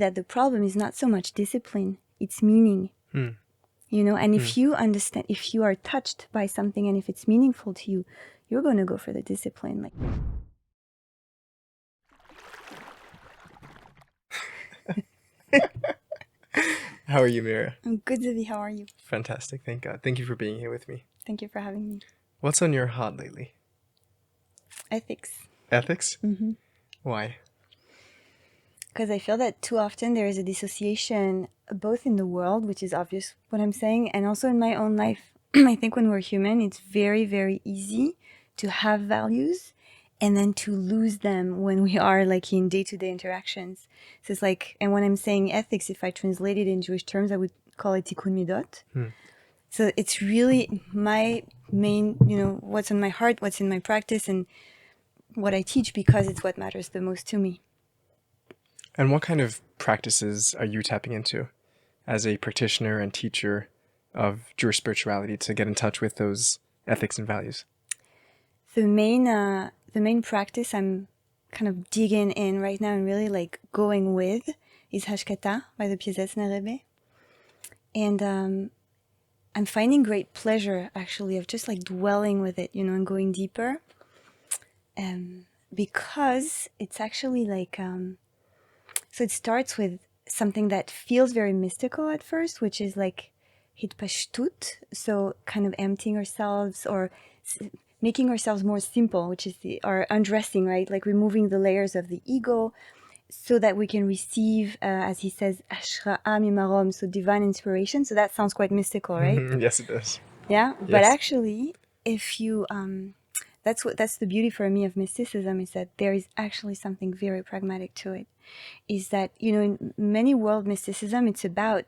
that the problem is not so much discipline, it's meaning. You know, and if you understand, if you are touched by something and if it's meaningful to you, you're going to go for the discipline. Like, How are you, Mira? I'm good, Zivi. How are you? Fantastic, thank God. Thank you for being here with me. Thank you for having me. What's on your heart lately? Ethics. Ethics? Mm-hmm. Why? Because I feel that too often there is a dissociation both in the world, which is obvious what I'm saying, and also in my own life. I think when we're human, it's very, very easy to have values and then to lose them when we are like in day-to-day interactions. So it's like, and when I'm saying ethics, if I translate it in Jewish terms, I would call it tikkun midot. So it's really my main, you know, what's on my heart, what's in my practice, and what I teach, because it's what matters the most to me. And what kind of practices are you tapping into as a practitioner and teacher of Jewish spirituality to get in touch with those ethics and values? The main practice I'm kind of digging in right now and really like going with is Hashkata by the Piezetzner Rebbe. And I'm finding great pleasure actually of just like dwelling with it, you know, and going deeper. Because it's actually like, so it starts with something that feels very mystical at first, which is like hitpashtut, so kind of emptying ourselves or making ourselves more simple, which is our undressing, right? Like removing the layers of the ego so that we can receive, as he says, Hashra'a mimarom, so divine inspiration. So that sounds quite mystical, right? Yes, it does. Yeah, Yes. but actually, if you, that's the beauty for me of mysticism, is that there is actually something very pragmatic to it. Is that, you know, in many world mysticism, it's about,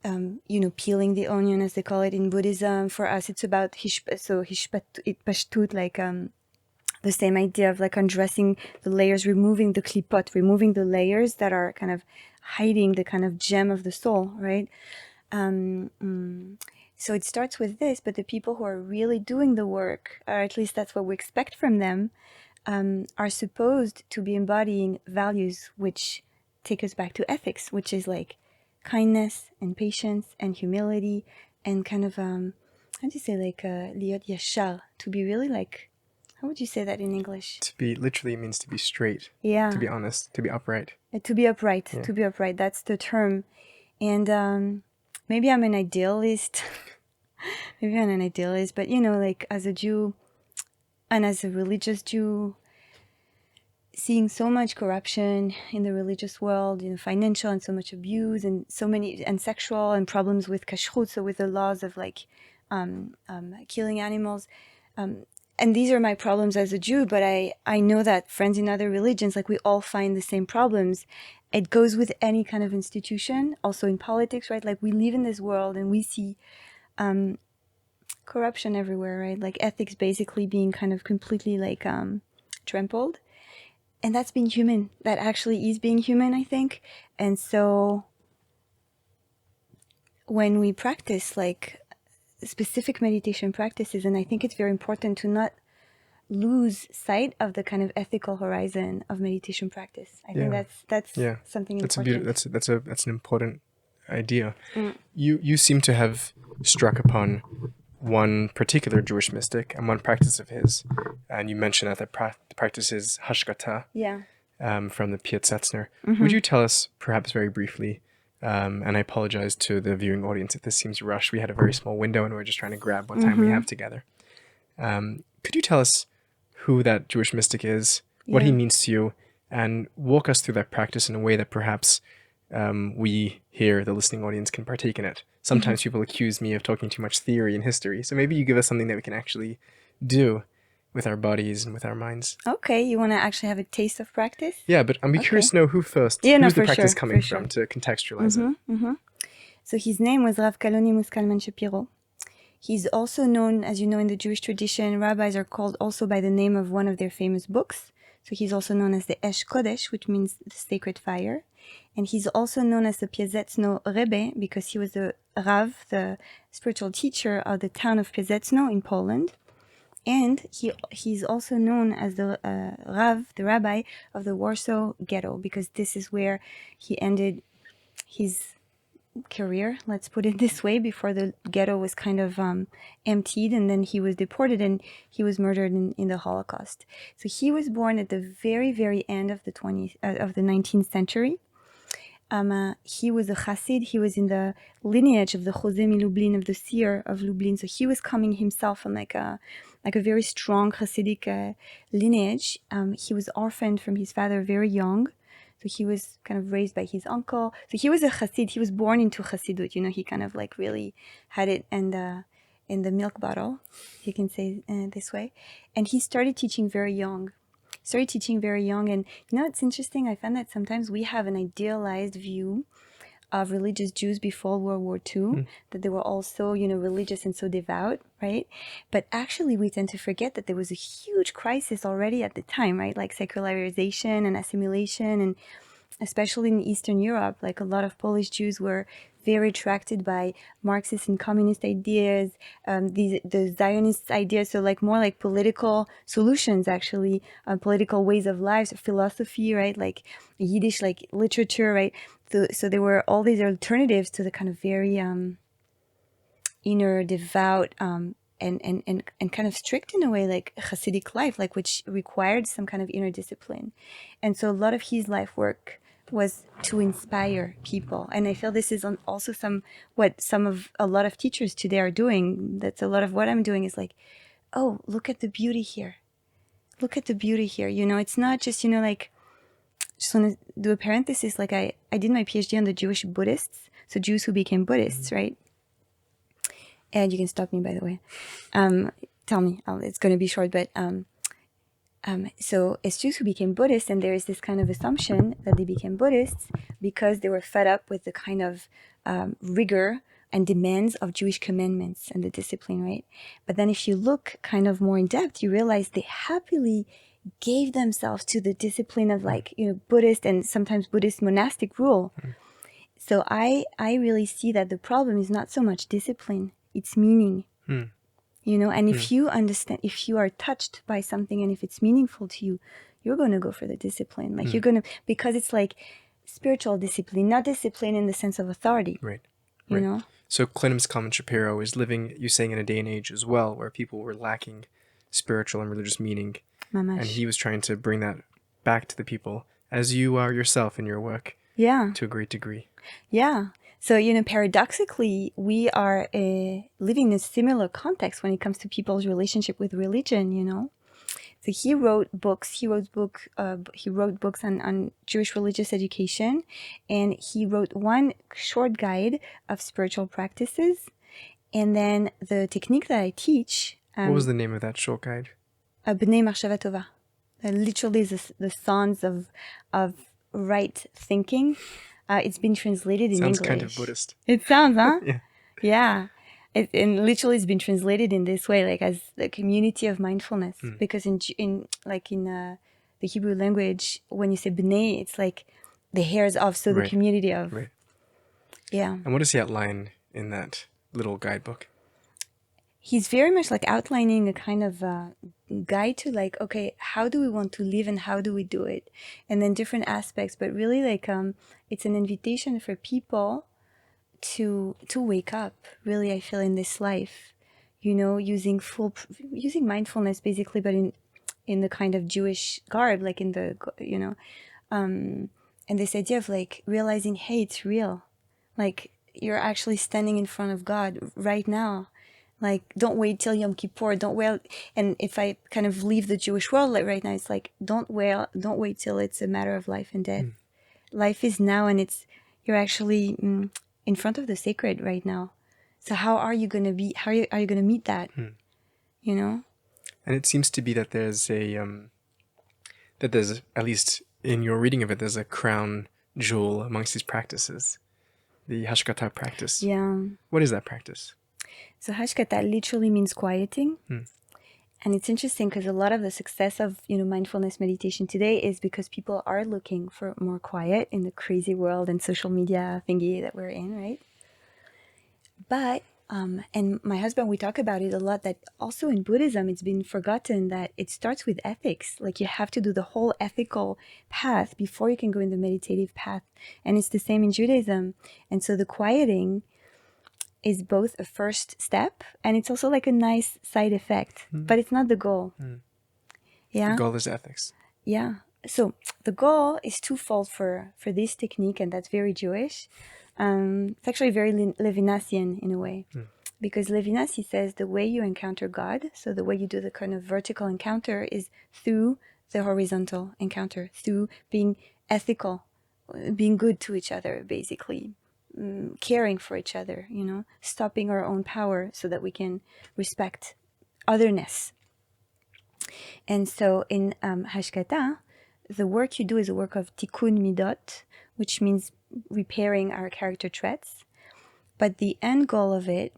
you know, peeling the onion, as they call it in Buddhism. For us, it's about hitpashtut, like the same idea of like undressing the layers, removing the klipot, removing the layers that are kind of hiding the kind of gem of the soul, right? So it starts with this, but the people who are really doing the work, or at least that's what we expect from them, are supposed to be embodying values which take us back to ethics, which is like kindness and patience and humility and kind of, how do you say, like liot yashar, to be really like, how would you say that in English? To be literally means to be straight. Yeah. To be honest, to be upright. To be upright, Yeah. to be upright, that's the term. And maybe I'm an idealist. Maybe I'm an idealist, but you know, like as a Jew and as a religious Jew, seeing so much corruption in the religious world, you know, financial and so much abuse and so many, and sexual and problems with kashrut, so with the laws of like killing animals. And these are my problems as a Jew, but I know that friends in other religions, like we all find the same problems. It goes with any kind of institution, also in politics, right? Like we live in this world and we see corruption everywhere, right? Like ethics basically being kind of completely like trampled. And that's being human. That actually is being human, I think. And so when we practice like specific meditation practices, and I think it's very important to not lose sight of the kind of ethical horizon of meditation practice. I think that's something important. That's an important idea. You seem to have struck upon one particular Jewish mystic and one practice of his, and you mentioned that the practice is Hashkata. Yeah. From the Piezetzner. Would you tell us, perhaps very briefly, and I apologize to the viewing audience if this seems rushed. We had a very small window and we're just trying to grab what time we have together. Could you tell us who that Jewish mystic is, what he means to you, and walk us through that practice in a way that perhaps we here, the listening audience, can partake in it? Sometimes people accuse me of talking too much theory and history, so maybe you give us something that we can actually do with our bodies and with our minds. Okay, you want to actually have a taste of practice? Yeah, but I'd be curious to know who first. Yeah, who's the practice coming from to contextualize it? So his name was Rav Kalonymus Kalman Shapiro. He's also known, as you know, in the Jewish tradition, rabbis are called also by the name of one of their famous books. So he's also known as the Esh Kodesh, which means the sacred fire. And he's also known as the Piezetzno Rebbe because he was the Rav, the spiritual teacher of the town of Piezetzno in Poland. And he's also known as the the rabbi of the Warsaw Ghetto, because this is where he ended his career, let's put it this way, before the ghetto was kind of emptied, and then he was deported and he was murdered in the Holocaust. So he was born at the very, very end of the 19th century. He was a Hasid. He was in the lineage of the Jose Lublin, of the seer of Lublin. So he was coming himself from like a very strong Hasidic lineage. He was orphaned from his father very young. So he was kind of raised by his uncle. So he was a Hasid. He was born into Hasidut. You know, he kind of like really had it in the milk bottle, you can say this way. And he started teaching very young. And you know, it's interesting. I found that sometimes we have an idealized view of religious Jews before World War II, that they were all so, you know, religious and so devout, right? But actually we tend to forget that there was a huge crisis already at the time, right? Like secularization and assimilation, and especially in Eastern Europe, like a lot of Polish Jews were very attracted by Marxist and communist ideas, the Zionist ideas, so like more like political solutions, actually, political ways of life, philosophy, right? Like Yiddish, like literature, right? So there were all these alternatives to the kind of very inner, devout, and kind of strict in a way, like Hasidic life, like which required some kind of inner discipline. And so a lot of his life work was to inspire people. And I feel this is also a lot of teachers today are doing. That's a lot of what I'm doing, is like, oh, look at the beauty here. Look at the beauty here. You know, it's not just, you know, like, just want to do a parenthesis, like I did my PhD on the Jewish Buddhists, so Jews who became Buddhists, right? And you can stop me, by the way. Tell me, it's going to be short, but so it's Jews who became Buddhists, and there is this kind of assumption that they became Buddhists because they were fed up with the kind of rigor and demands of Jewish commandments and the discipline, right? But then if you look kind of more in depth, you realize they happily gave themselves to the discipline of, like, you know, Buddhist and sometimes Buddhist monastic rule. So I really see that the problem is not so much discipline, it's meaning. You know, and if you understand, if you are touched by something and if it's meaningful to you, you're going to go for the discipline. Like you're going to, because it's like spiritual discipline, not discipline in the sense of authority. Right. You know? So Kalonymus Kalman Shapira is living, you're saying, in a day and age as well where people were lacking spiritual and religious meaning. Mamash. And he was trying to bring that back to the people, as you are yourself in your work. Yeah. To a great degree. Yeah. So, you know, paradoxically, we are living in a similar context when it comes to people's relationship with religion, you know. So he wrote books. He wrote books on Jewish religious education, and he wrote one short guide of spiritual practices. And then the technique that I teach. What was the name of that short guide? B'nei Machshava Tova. Literally the sons of right thinking. It's been translated in English. Sounds kind of Buddhist. It sounds, huh? Yeah. Yeah. And literally it's been translated in this way, like as the community of mindfulness. Because in the Hebrew language, when you say b'nei, it's like the hairs of, so the community of. Right. Yeah. And what does he outline in that little guidebook? He's very much like outlining a kind of guide to, like, okay, how do we want to live and how do we do it? And then different aspects, but really like it's an invitation for people to wake up, really, I feel, in this life, you know, using mindfulness basically, but in the kind of Jewish garb, like in the, you know, and this idea of like realizing, hey, it's real. Like you're actually standing in front of God right now. Like, don't wait till Yom Kippur. Don't wait. And if I kind of leave the Jewish world, like right now, it's like, don't wait till it's a matter of life and death. Life is now, and you're actually in front of the sacred right now. So how are you going to meet that? You know? And it seems to be that there's at least in your reading of it, there's a crown jewel amongst these practices, the Hashkata practice. Yeah. What is that practice? So Hashkata literally means quieting. And it's interesting because a lot of the success of, you know, mindfulness meditation today is because people are looking for more quiet in the crazy world and social media thingy that we're in, right? But And my husband, we talk about it a lot, that also in Buddhism, it's been forgotten that it starts with ethics. Like you have to do the whole ethical path before you can go in the meditative path. And it's the same in Judaism. And so the quieting is both a first step and it's also like a nice side effect, but it's not the goal. Yeah. The goal is ethics. Yeah. So the goal is twofold for this technique, and that's very Jewish. It's actually very Levinasian in a way, because Levinasi says the way you encounter God, so the way you do the kind of vertical encounter, is through the horizontal encounter, through being ethical, being good to each other, basically, caring for each other, stopping our own power so that we can respect otherness. And so in Hashkata, the work you do is a work of tikkun midot, which means repairing our character traits. But the end goal of it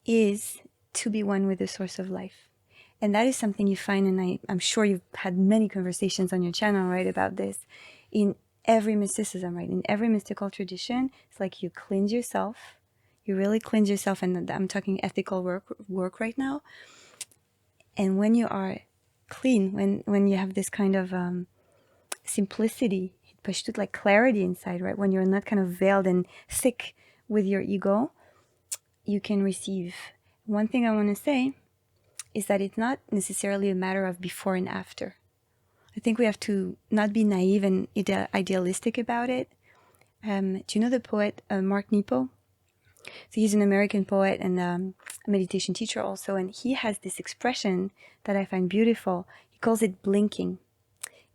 is to be one with the source of life. And that is something you find, and I'm sure you've had many conversations on your channel, right, about this, in every mysticism, right? In every mystical tradition, it's like you cleanse yourself, you really cleanse yourself, and I'm talking ethical work right now. And when you are clean, when you have this kind of simplicity, pashtut, like clarity inside, right? When you're not kind of veiled and thick with your ego, you can receive. One thing I want to say is that it's not necessarily a matter of before and after. I think we have to not be naive and idealistic about it. Do you know the poet Mark Nepo? So he's an American poet and a meditation teacher also, and he has this expression that I find beautiful. He calls it blinking,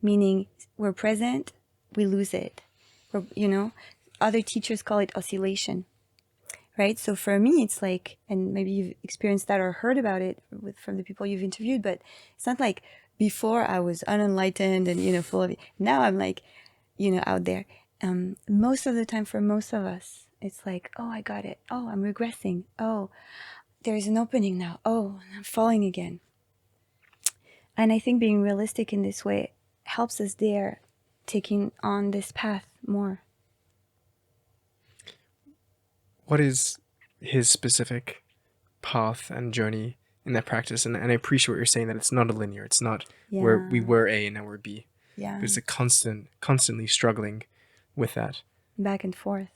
meaning we're present, we lose it. Other teachers call it oscillation, right? So for me, it's like, and maybe you've experienced that or heard about it from the people you've interviewed, but it's not like before I was unenlightened and, full of it. Now I'm like, out there. Most of the time for most of us, it's like, oh, I got it. Oh, I'm regressing. Oh, there's an opening now. Oh, I'm falling again. And I think being realistic in this way helps us there, taking on this path more. What is his specific path and journey in that practice? And I appreciate what you're saying, that it's not a linear. It's not where we were A and now we're B. Yeah. There's a constantly struggling with that. Back and forth.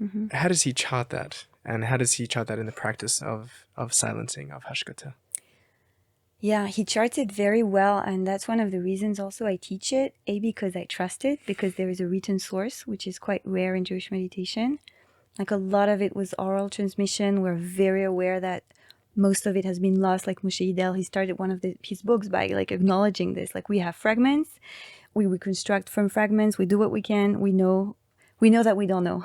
Mm-hmm. How does he chart that? And how does he chart that in the practice of silencing, of Hashkata? Yeah, he charts it very well, and that's one of the reasons also I teach it. A, because I trust it, because there is a written source, which is quite rare in Jewish meditation. Like a lot of it was oral transmission. We're very aware that most of it has been lost. Like Moshe Idel, he started one of his books by like acknowledging this. Like we have fragments, we reconstruct from fragments, we do what we can, we know that we don't know,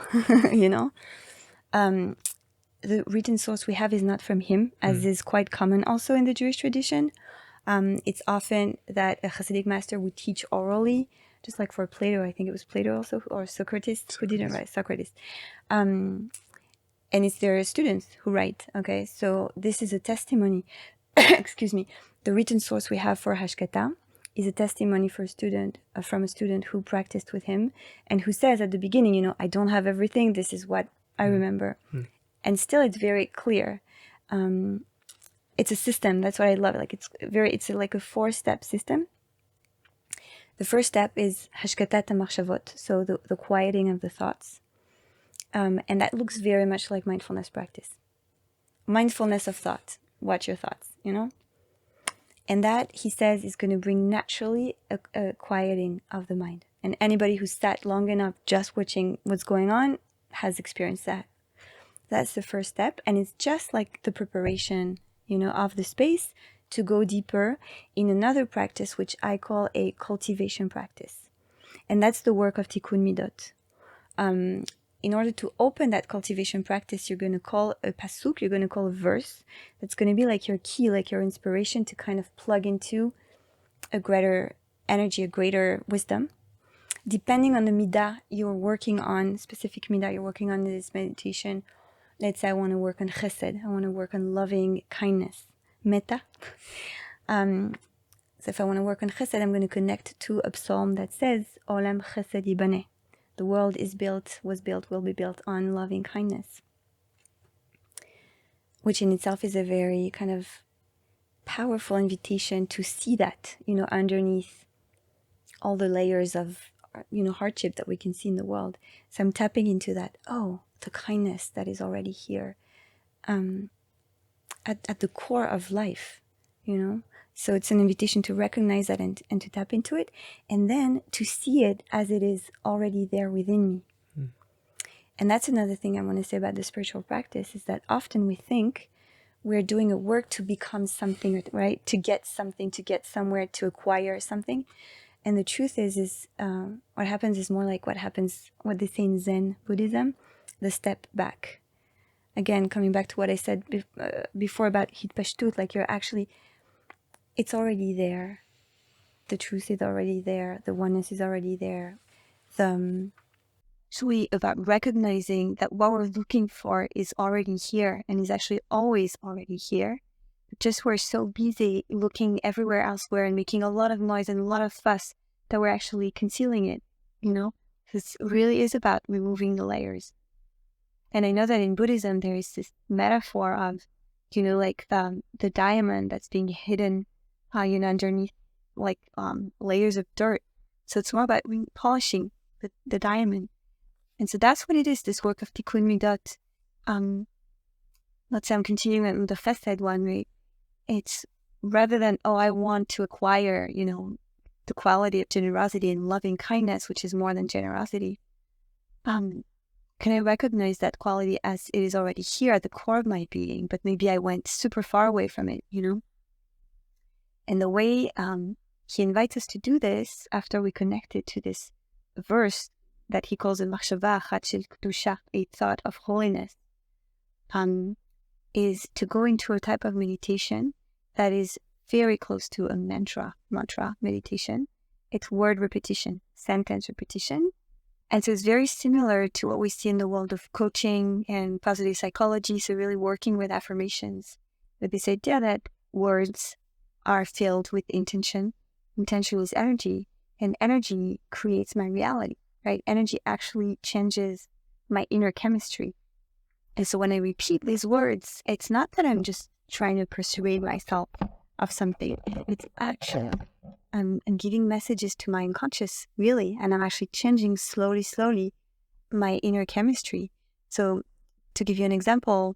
The written source we have is not from him, as is quite common also in the Jewish tradition. It's often that a Hasidic master would teach orally, just like for Plato. I think it was Plato also, or Socrates. Who didn't write? Socrates. And it's their students who write. Okay, so this is a testimony. Excuse me. The written source we have for Hashkata is a testimony for a student, from a student who practiced with him and who says at the beginning, I don't have everything. This is what I remember. And still, it's very clear. It's a system. That's what I love. Like it's like a 4-step system. The first step is Hashkatat HaMachshavot, so the quieting of the thoughts. And that looks very much like mindfulness practice. Mindfulness of thought. Watch your thoughts, And that, he says, is going to bring naturally a quieting of the mind. And anybody who's sat long enough just watching what's going on has experienced that. That's the first step. And it's just like the preparation, of the space to go deeper in another practice, which I call a cultivation practice. And that's the work of Tikkun Midot. In order to open that cultivation practice, you're going to call a pasuk, you're going to call a verse that's going to be like your key, like your inspiration to kind of plug into a greater energy, a greater wisdom. Depending on the midah you're working on, specific midah you're working on in this meditation. Let's say I want to work on chesed. I want to work on loving kindness, metta. So if I want to work on chesed, I'm going to connect to a psalm that says, Olam chesed yibaneh. The world was built, will be built on loving kindness. which in itself is a very kind of powerful invitation to see that, underneath all the layers of, hardship that we can see in the world. So I'm tapping into that, the kindness that is already here, at the core of life, So it's an invitation to recognize that and to tap into it, and then to see it as it is already there within me. And that's another thing I want to say about the spiritual practice, is that often we think we're doing a work to become something, right? To get something, to get somewhere, to acquire something. And the truth is what happens is more like what they say in Zen Buddhism, the step back. Again, coming back to what I said before about Hitpashtut, like it's already there. The truth is already there. The oneness is already there. It's really about recognizing that what we're looking for is already here and is actually always already here. Just we're so busy looking everywhere elsewhere and making a lot of noise and a lot of fuss that we're actually concealing it, This really is about removing the layers. And I know that in Buddhism, there is this metaphor of, like the diamond that's being hidden, underneath layers of dirt. So it's more about polishing the diamond. And so that's what it is, this work of Tikkun Midot. Let's say I'm continuing with the Chesed one, right? It's rather than, I want to acquire, the quality of generosity and loving kindness, which is more than generosity. Can I recognize that quality as it is already here at the core of my being, but maybe I went super far away from it, And the way he invites us to do this, after we connect it to this verse that he calls a machshava achat shel kedusha, a thought of holiness, is to go into a type of meditation that is very close to a mantra meditation. It's word repetition, sentence repetition. And so it's very similar to what we see in the world of coaching and positive psychology. So really working with affirmations, with this idea that words are filled with intention. Intention is energy, and energy creates my reality, right? Energy actually changes my inner chemistry. And so when I repeat these words, it's not that I'm just trying to persuade myself of something. It's actually, I'm giving messages to my unconscious, really, and I'm actually changing slowly my inner chemistry. So to give you an example,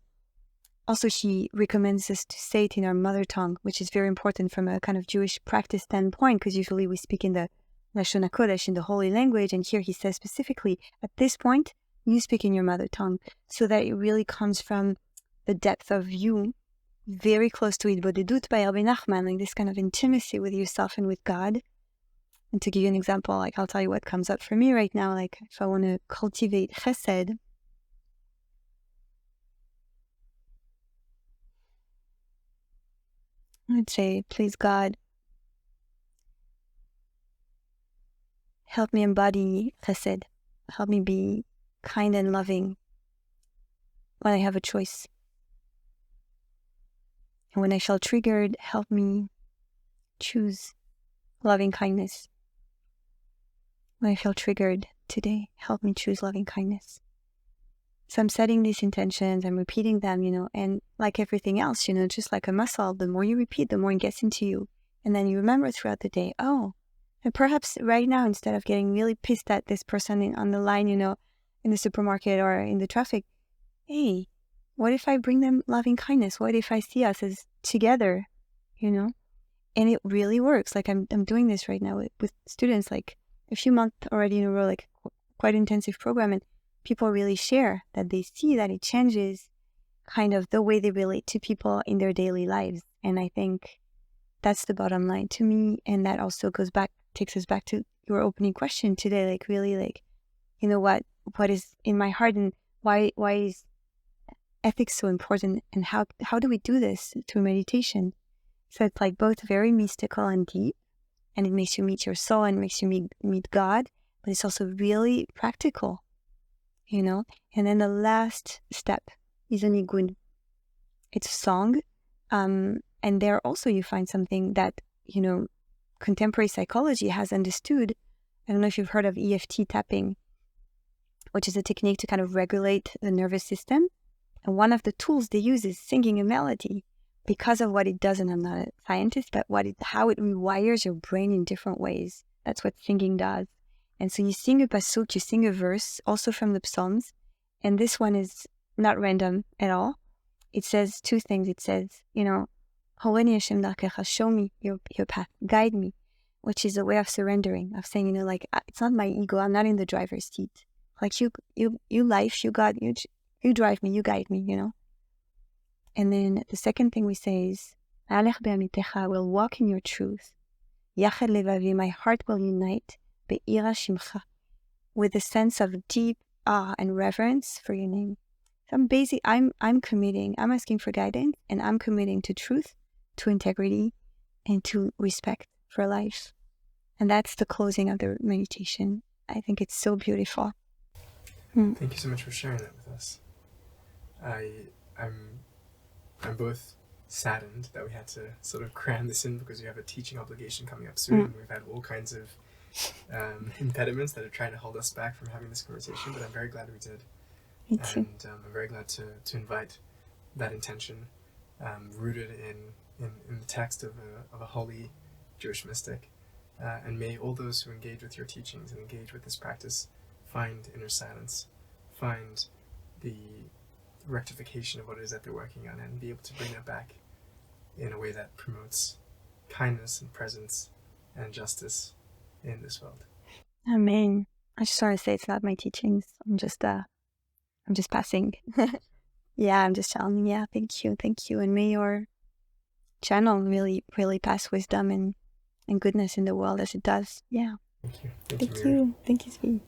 also he recommends us to say it in our mother tongue, which is very important from a kind of Jewish practice standpoint, because usually we speak in the Lashon HaKodesh, in the holy language, and here he says specifically, at this point, you speak in your mother tongue, so that it really comes from the depth of you, very close to Hitbodedut by Rabbi Nachman, like this kind of intimacy with yourself and with God. And to give you an example, like I'll tell you what comes up for me right now, like if I want to cultivate chesed, I'd say, please God, help me embody chesed, help me be kind and loving when I have a choice. And when I feel triggered, help me choose loving kindness. When I feel triggered today, help me choose loving kindness. So I'm setting these intentions, I'm repeating them, and like everything else, just like a muscle, the more you repeat, the more it gets into you. And then you remember throughout the day, and perhaps right now, instead of getting really pissed at this person on the line, in the supermarket or in the traffic, hey, what if I bring them loving kindness? What if I see us as together, And it really works. Like I'm doing this right now with students, like a few months already in a row, like quite intensive program. And people really share that they see that it changes kind of the way they relate to people in their daily lives. And I think that's the bottom line to me. And that also takes us back to your opening question today, like really like, what is in my heart, and why is ethics so important, and how do we do this through meditation? So it's like both very mystical and deep, and it makes you meet your soul and makes you meet God, but it's also really practical, And then the last step is a nigun. It's song, and there also you find something that, contemporary psychology has understood. I don't know if you've heard of EFT tapping, which is a technique to kind of regulate the nervous system. And one of the tools they use is singing a melody because of what it does. And I'm not a scientist, but how it rewires your brain in different ways. That's what singing does. And so you sing a pasuk, you sing a verse, also from the Psalms. And this one is not random at all. It says two things. It says, Holeni Hashem darkecha, show me your path, guide me, which is a way of surrendering, of saying, it's not my ego, I'm not in the driver's seat. Like you life, you God, you drive me, you guide me, And then the second thing we say is, Alech be'amitecha, I will walk in your truth. Yachad levavi, my heart will unite, be'ira shimcha, with a sense of deep awe and reverence for your name. So I'm committing, I'm asking for guidance, and I'm committing to truth, to integrity, and to respect for life. And that's the closing of the meditation. I think it's so beautiful. Thank you so much for sharing that with us. I'm both saddened that we had to sort of cram this in because we have a teaching obligation coming up soon. We've had all kinds of impediments that are trying to hold us back from having this conversation, but I'm very glad we did. Me too. And I'm very glad to invite that intention rooted in the text of a holy Jewish mystic. And may all those who engage with your teachings and engage with this practice find inner silence, find the rectification of what it is that they're working on, and be able to bring that back in a way that promotes kindness and presence and justice in this world. Amen. I just want to say it's not my teachings. I'm just passing. Yeah, I'm just telling. Yeah, thank you, and may your channel really, really pass wisdom and goodness in the world as it does. Yeah. Thank you, Mira. Thank you, Svi.